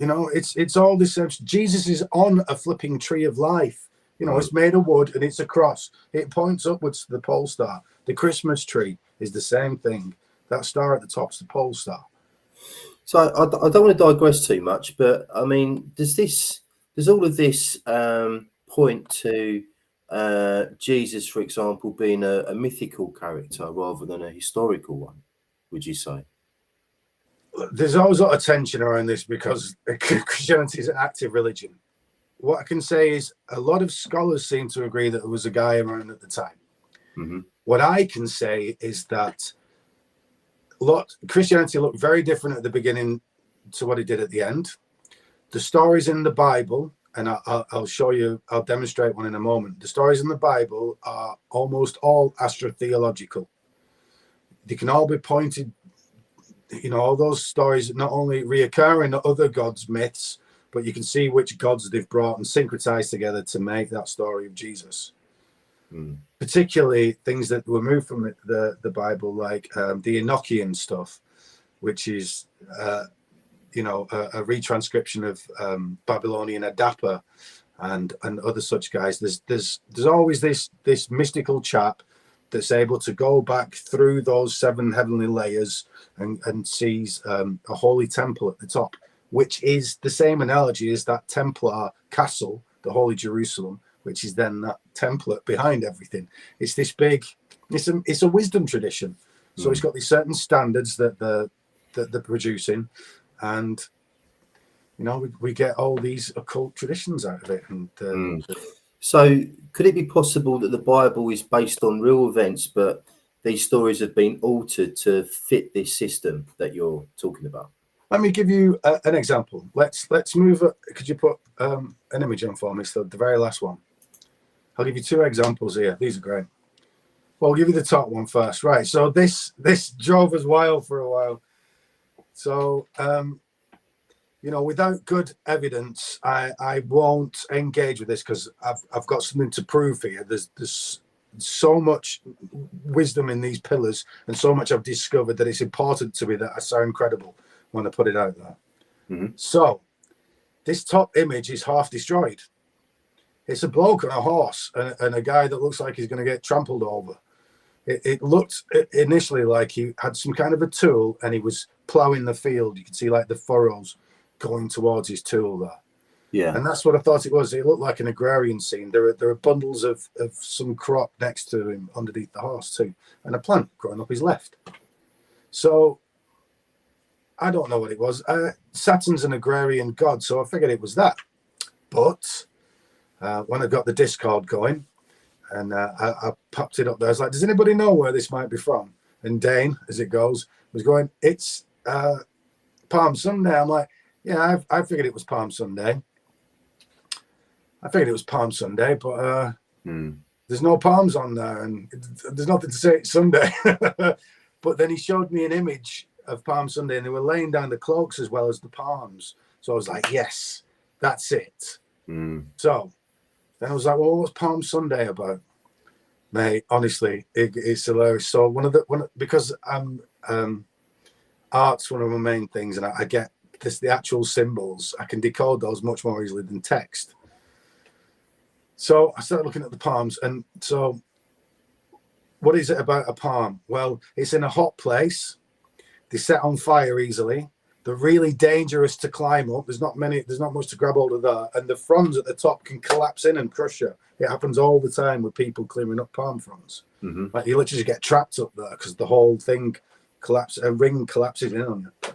You know, it's all this. Jesus is on a flipping tree of life. You know, It's made of wood and it's a cross. It points upwards to the pole star. The Christmas tree is the same thing. That star at the top's the pole star. So I don't want to digress too much, but I mean, does all of this point to Jesus, for example, being a mythical character rather than a historical one, would you say? There's always a lot of tension around this because Christianity is an active religion. What I can say is a lot of scholars seem to agree that there was a guy around at the time. Mm-hmm. What I can say is that Christianity looked very different at the beginning to what it did at the end. The stories in the Bible, and I'll show you, I'll demonstrate one in a moment. The stories in the Bible are almost all astrotheological. They can all be pointed, you know, all those stories not only reoccur in other gods' myths, but you can see which gods they've brought and syncretized together to make that story of Jesus. Mm. Particularly things that were moved from the Bible, like the Enochian stuff, which is, you know, a retranscription of Babylonian Adapa and other such guys. There's always this mystical chap that's able to go back through those 7 heavenly layers and sees a holy temple at the top, which is the same analogy as that Templar castle, the Holy Jerusalem, which is then that template behind everything. It's this big, it's a wisdom tradition. So it's got these certain standards that they're producing, and you know we get all these occult traditions out of it. And So could it be possible that the Bible is based on real events, but these stories have been altered to fit this system that you're talking about? let me give you an example. Let's move. Could you put an image on for me? So the very last one. I'll give you 2 examples here. These are great. Well, I'll give you the top one first. Right. So this drove us wild for a while. So you know, without good evidence, I won't engage with this because I've got something to prove here. There's so much wisdom in these pillars and so much I've discovered that it's important to me that I sound credible when I put it out there. Mm-hmm. So this top image is half destroyed. It's a bloke on a horse and a guy that looks like he's going to get trampled over. It looked initially like he had some kind of a tool and he was ploughing the field. You could see like the furrows going towards his tool there. Yeah. And that's what I thought it was. It looked like an agrarian scene. There are bundles of some crop next to him underneath the horse too, and a plant growing up his left. So I don't know what it was. Saturn's an agrarian god, so I figured it was that. But when I got the Discord going, and I popped it up there, I was like, does anybody know where this might be from? And Dane, as it goes, was going, it's Palm Sunday. I'm like, yeah, I figured it was Palm Sunday. But there's no palms on there, and there's nothing to say it's Sunday. But then he showed me an image of Palm Sunday, and they were laying down the cloaks as well as the palms. So I was like, yes, that's it. So then I was like, well, what's Palm Sunday about? Mate, honestly, it's hilarious. So because art's one of my main things, and I get the actual symbols, I can decode those much more easily than text. So I started looking at the palms, and so what is it about a palm? Well, it's in a hot place. They set on fire easily. They're really dangerous to climb up. There's not much to grab hold of there. And the fronds at the top can collapse in and crush you. It happens all the time with people clearing up palm fronds. Like you literally get trapped up there because the whole thing collapses, a ring collapses in on you.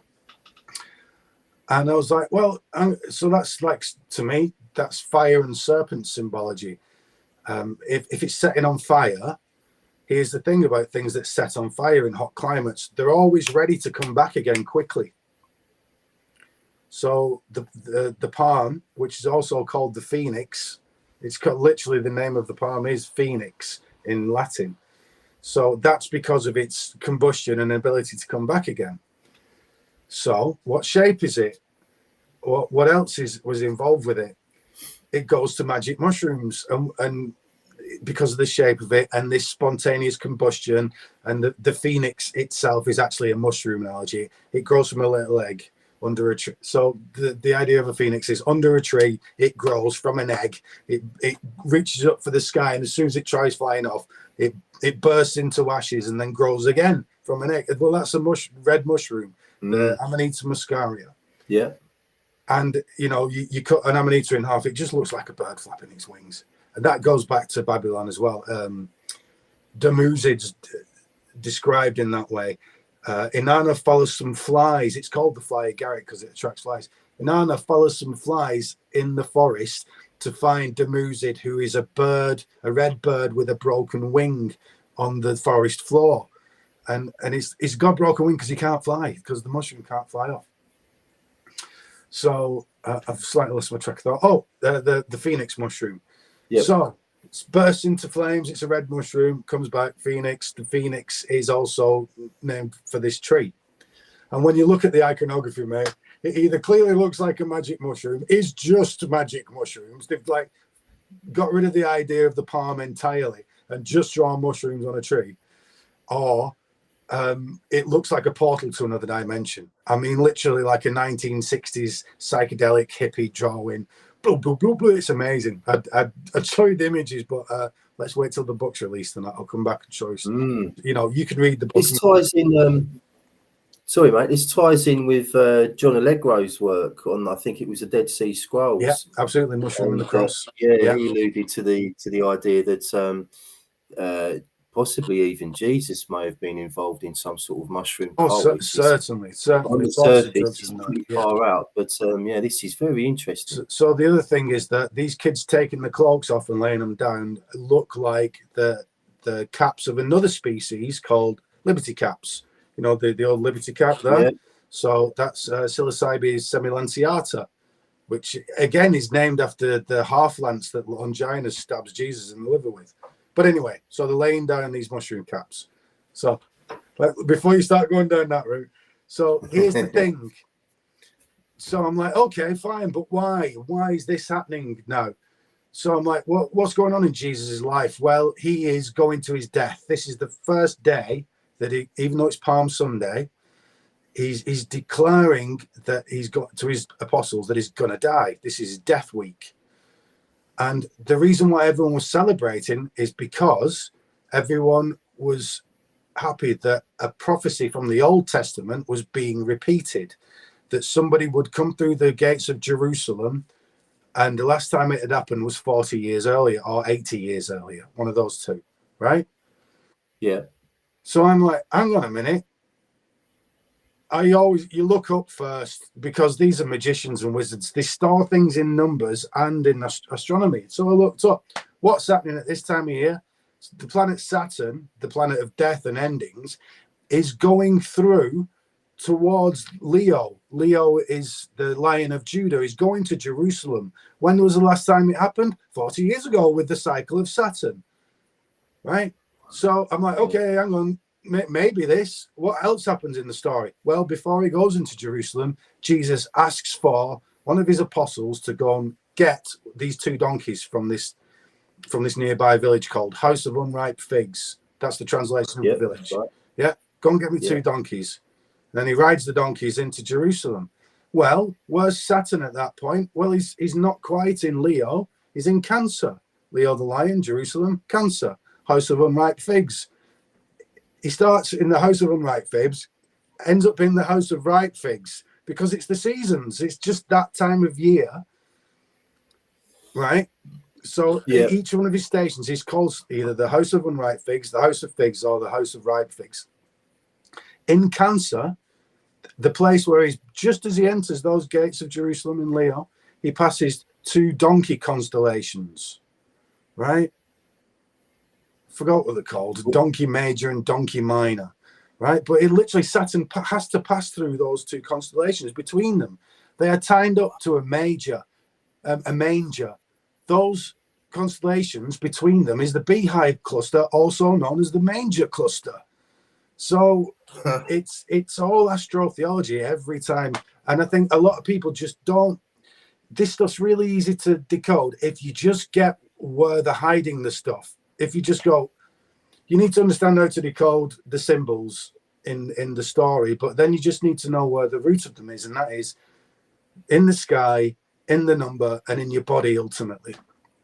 And I was like, well, so that's like, to me, that's fire and serpent symbology. If it's setting on fire, here's the thing about things that set on fire in hot climates. They're always ready to come back again quickly. So the palm, which is also called the phoenix, it's got literally the name of the palm is Phoenix in Latin. So that's because of its combustion and ability to come back again. So what shape is it? What else was involved with it? It goes to magic mushrooms, and because of the shape of it and this spontaneous combustion, and the phoenix itself is actually a mushroom analogy. It grows from a little egg under a tree. So the idea of a phoenix is under a tree, it grows from an egg, it reaches up for the sky, and as soon as it tries flying off, it bursts into ashes and then grows again from an egg. Well, that's a red mushroom, the Amanita muscaria. Yeah. And you cut an amanita in half, it just looks like a bird flapping its wings. And that goes back to Babylon as well. Dumuzid's described in that way. Inanna follows some flies. It's called the fly agaric because it attracts flies. Inanna follows some flies in the forest to find Dumuzid, who is a red bird with a broken wing on the forest floor. And he's got a broken wing because he can't fly, because the mushroom can't fly off. So I've slightly lost my track of thought. Oh, the phoenix mushroom. Yep. So it bursts into flames. It's a red mushroom, comes back, phoenix. The phoenix is also named for this tree. And when you look at the iconography, mate, it either clearly looks like a magic mushroom, is just magic mushrooms. They've like got rid of the idea of the palm entirely and just drawn mushrooms on a tree, or it looks like a portal to another dimension. I mean, literally like a 1960s psychedelic hippie drawing. Blah, blah, blah, blah. It's amazing. I'd show you the images, but let's wait till the book's released and I'll come back and show you some. You can read the book. This ties in, sorry mate, this ties in with John Allegro's work on, I think it was the Dead Sea Scrolls. Yeah, absolutely. Mushroom and the cross. He alluded to the idea that possibly even Jesus may have been involved in some sort of mushroom cult. Certainly. On the surface, it's pretty far out, but this is very interesting. So the other thing is that these kids taking the cloaks off and laying them down look like the caps of another species called liberty caps. The old liberty cap there. Yeah. So that's Psilocybes semilanciata, which again is named after the half lance that Longinus stabs Jesus in the liver with. But anyway, so they're laying down these mushroom caps. So before you start going down that route, so here's the thing. So I'm like, okay, fine, but why? Why is this happening now? So I'm like, what's going on in Jesus' life? Well, he is going to his death. This is the first day that even though it's Palm Sunday, he's declaring that he's got to his apostles that he's going to die. This is death week. And the reason why everyone was celebrating is because everyone was happy that a prophecy from the Old Testament was being repeated, that somebody would come through the gates of Jerusalem, and the last time it had happened was 40 years earlier or 80 years earlier, one of those two, right? Yeah. So I'm like, hang on a minute. You look up first, because these are magicians and wizards. They store things in numbers and in astronomy. So I looked up what's happening at this time of year. The planet Saturn, the planet of death and endings, is going through towards Leo. Leo is the Lion of Judah. Is going to Jerusalem. When was the last time it happened? 40 years ago with the cycle of Saturn, right? So I'm like, okay, hang on. Maybe this. What else happens in the story? Well, before he goes into Jerusalem, Jesus asks for one of his apostles to go and get these two donkeys from this nearby village called House of Unripe Figs. That's the translation of the village. Right. Yeah, go and get me two donkeys. And then he rides the donkeys into Jerusalem. Well, where's Saturn at that point? Well, he's not quite in Leo. He's in Cancer. Leo the Lion, Jerusalem, Cancer, House of Unripe Figs. He starts in the House of Unripe Figs, ends up in the House of Ripe Figs, because it's the seasons. It's just that time of year, right? So each one of his stations is called either the House of Unripe Figs, the House of Figs, or the House of Ripe Figs. In Cancer, the place where he's, just as he enters those gates of Jerusalem in Leo, he passes two donkey constellations, right? Forgot what they're called, Donkey Major and Donkey Minor, right? But it literally, Saturn has to pass through those two constellations. Between them, they are tied up to a manger. Those constellations between them is the Beehive cluster, also known as the Manger cluster. So it's all astrotheology every time. And I think a lot of people just don't. This stuff's really easy to decode if you just get where they're hiding the stuff. If you just go, you need to understand how to decode the symbols in the story, but then you just need to know where the root of them is, and that is in the sky, in the number, and in your body ultimately.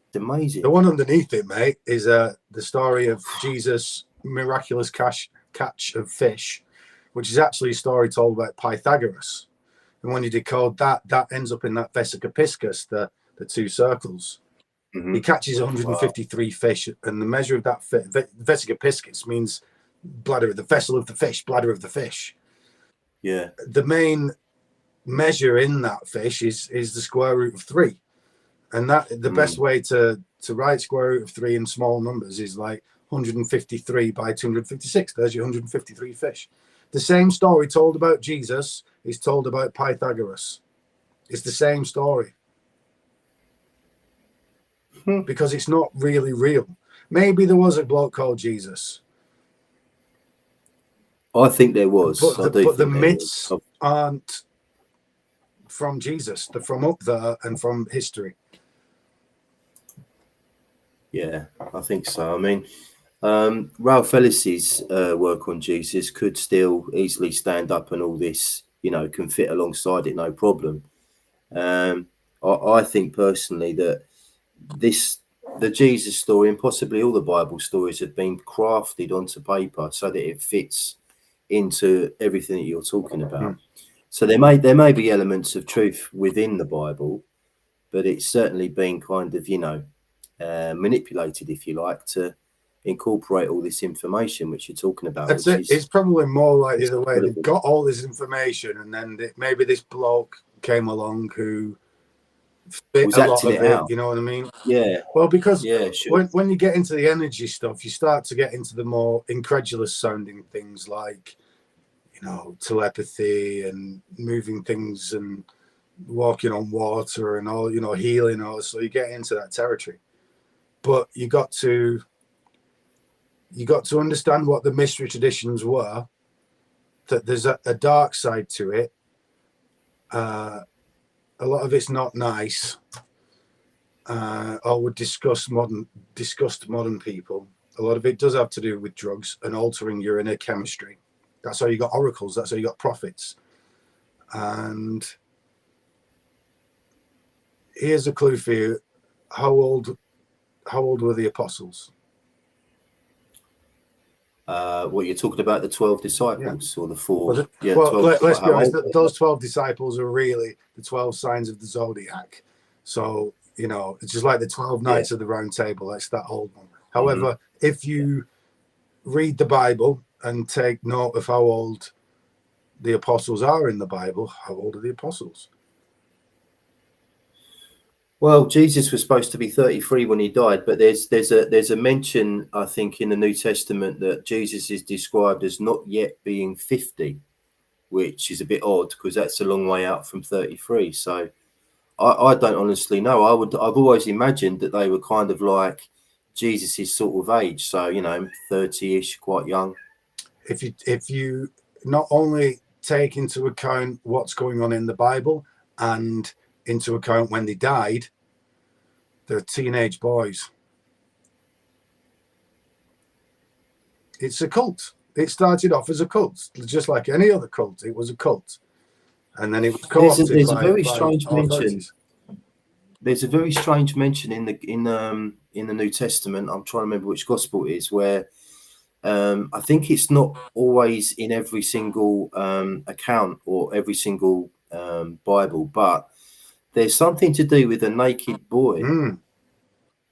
It's amazing. The one underneath it, mate, is the story of Jesus' miraculous catch of fish, which is actually a story told about Pythagoras. And when you decode that, that ends up in that Vesica Piscis, the two circles. He catches 153 fish, and the measure of that Vesica Piscis means bladder of the vessel of the fish, bladder of the fish. Yeah. The main measure in that fish is the square root of 3, and that the best way to write square root of 3 in small numbers is like 153 by 256. There's your 153 fish. The same story told about Jesus is told about Pythagoras. It's the same story. Because it's not really real. Maybe there was a bloke called Jesus. I think there was. But the myths aren't from Jesus. They're from up there and from history. Yeah, I think so. I mean, Ralph Ellis's work on Jesus could still easily stand up, and all this, can fit alongside it, no problem. I think personally that the Jesus story, and possibly all the Bible stories, have been crafted onto paper so that it fits into everything that you're talking about. So there may be elements of truth within the Bible, but it's certainly been kind of manipulated, if you like, to incorporate all this information which you're talking about. It's probably more likely the way they've got all this information, and then maybe this bloke came along who fit a lot of it. You know what I mean? Yeah. Well, because when you get into the energy stuff, you start to get into the more incredulous sounding things like, telepathy and moving things and walking on water and all, healing. So you get into that territory, but you got to understand what the mystery traditions were. That there's a dark side to it. A lot of it's not nice, or would disgust modern people. A lot of it does have to do with drugs and altering your inner chemistry. That's how you got oracles. That's how you got prophets. And here's a clue for you. how old were the apostles? What you're talking about, the 12 disciples or the four? Well, yeah, well 12. let's be How honest. old? Those 12 disciples are really the 12 signs of the zodiac. So, you know, it's just like the 12 Knights of the Round Table. That's that old one. However, if you read the Bible and take note of how old the apostles are in the Bible, how old are the apostles? Well, Jesus was supposed to be 33 when he died, but there's a mention, I think, in the New Testament that Jesus is described as not yet being 50, which is a bit odd because that's a long way out from 33. So I don't honestly know. I've always imagined that they were kind of like Jesus's sort of age, so 30-ish, quite young. If you not only take into account what's going on in the Bible and into account when they died, they're teenage boys. It's a cult. It started off as a cult, just like any other cult. It was a cult, and then it was co-opted There's a by very strange mention. authorities. There's a very strange mention in the New Testament. I'm trying to remember which gospel it is, where I think it's not always in every single account or every single Bible, but there's something to do with a naked boy.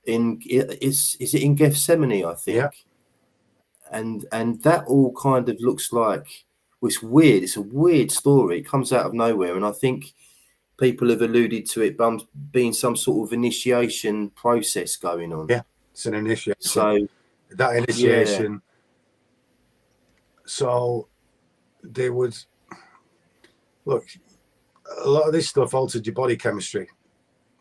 Is it in Gethsemane, I think? Yeah. And that all kind of looks like, well, it's weird. It's a weird story. It comes out of nowhere, and I think people have alluded to it being some sort of initiation process going on. Yeah, it's an initiation. So that initiation. Yeah. So they would look. A lot of this stuff altered your body chemistry,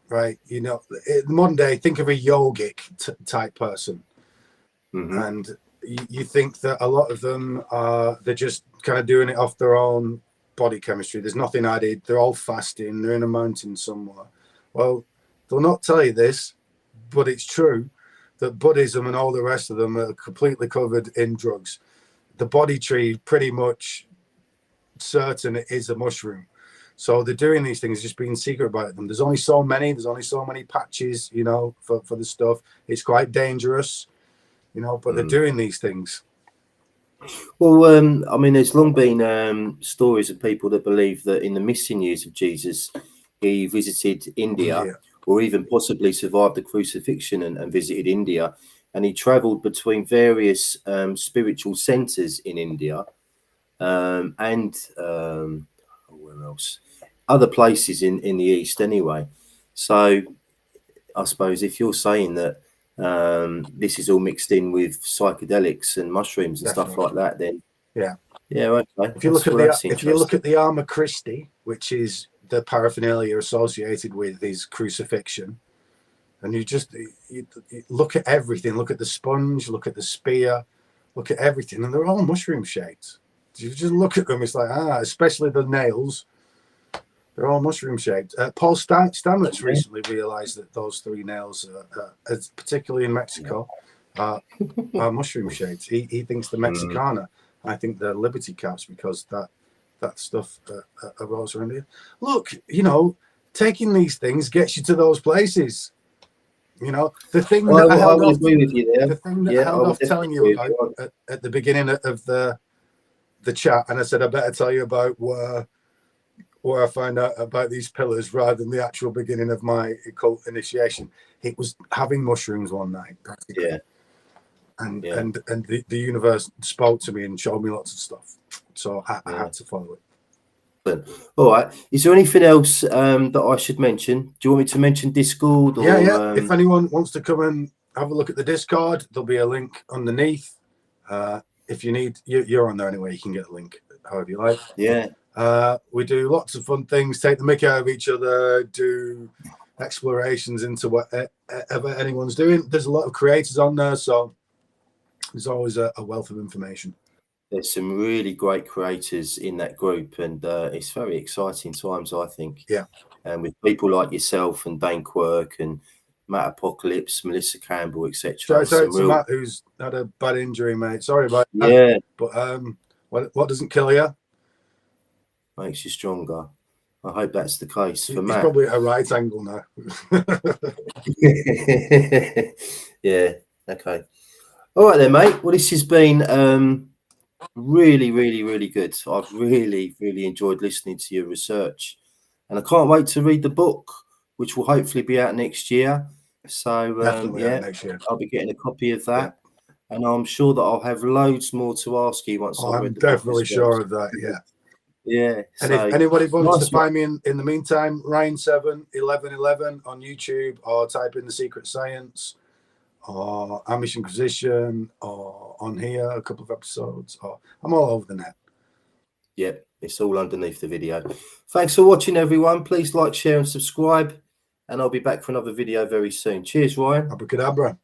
right? You know, in the modern day, think of a yogic type person, and you think that a lot of them they're just kind of doing it off their own body chemistry. There's nothing added. They're all fasting. They're in a mountain somewhere. Well, they'll not tell you this, but it's true that Buddhism and all the rest of them are completely covered in drugs. The body tree, pretty much certain it is a mushroom. So they're doing these things, just being secret about them. There's only so many patches, you know, for the stuff. It's quite dangerous, you know, but they're doing these things. Well, I mean, there's long been stories of people that believe that in the missing years of Jesus, he visited India, or even possibly survived the crucifixion and visited India. And he traveled between various spiritual centers in India and where else? Other places in the East anyway. So I suppose if you're saying that this is all mixed in with psychedelics and mushrooms and stuff like that, then okay. If you look at the Arma Christi, which is the paraphernalia associated with his crucifixion, and you look at everything, look at the sponge, look at the spear, look at everything, and they're all mushroom shaped. You just look at them, it's like, especially the nails, they're all mushroom shaped. Paul Stamets recently realized that those three nails, particularly in Mexico, are mushroom shaped. He thinks the Mexicana, I think they're Liberty caps, because that stuff arose around here. Look, you know, taking these things gets you to those places. You know, the thing that I held off, agree with you there. The thing that I held off telling you about at the beginning of the chat, and I said I better tell you about where I found out about these pillars rather than the actual beginning of my occult initiation. It was having mushrooms one night, practically. Yeah. And the universe spoke to me and showed me lots of stuff. So I had to follow it. All right. Is there anything else that I should mention? Do you want me to mention Discord? Or, If anyone wants to come and have a look at the Discord, there'll be a link underneath. If you need, you're on there anyway. You can get a link however you like. Yeah. We do lots of fun things, take the mick out of each other, do explorations into whatever anyone's doing. There's a lot of creators on there, so there's always a wealth of information. There's some really great creators in that group, and it's very exciting times, I think. Yeah. And with people like yourself and Dane Quirk and Matt Apocalypse, Melissa Campbell, etc. Shout out to Matt, who's had a bad injury, mate. Sorry about that. Yeah. But what doesn't kill you makes you stronger. I hope that's the case for He's Matt. probably at a right angle now. Yeah. Okay. All right then, mate. Well, this has been really, really, really good. I've really, really enjoyed listening to your research, and I can't wait to read the book, which will hopefully be out next year. So Definitely yeah, next year. I'll be getting a copy of that, and I'm sure that I'll have loads more to ask you once I've I'm read the book. definitely sure of that. Yeah. Yeah. And So if anybody wants to nice, find me in the meantime, Ryan71111 on YouTube, or type in The Secret Science, or Amish Inquisition, or on here a couple of episodes, or I'm all over the net. Yep, it's all underneath the video. Thanks for watching, everyone. Please like, share, and subscribe, and I'll be back for another video very soon. Cheers, Ryan. Abracadabra.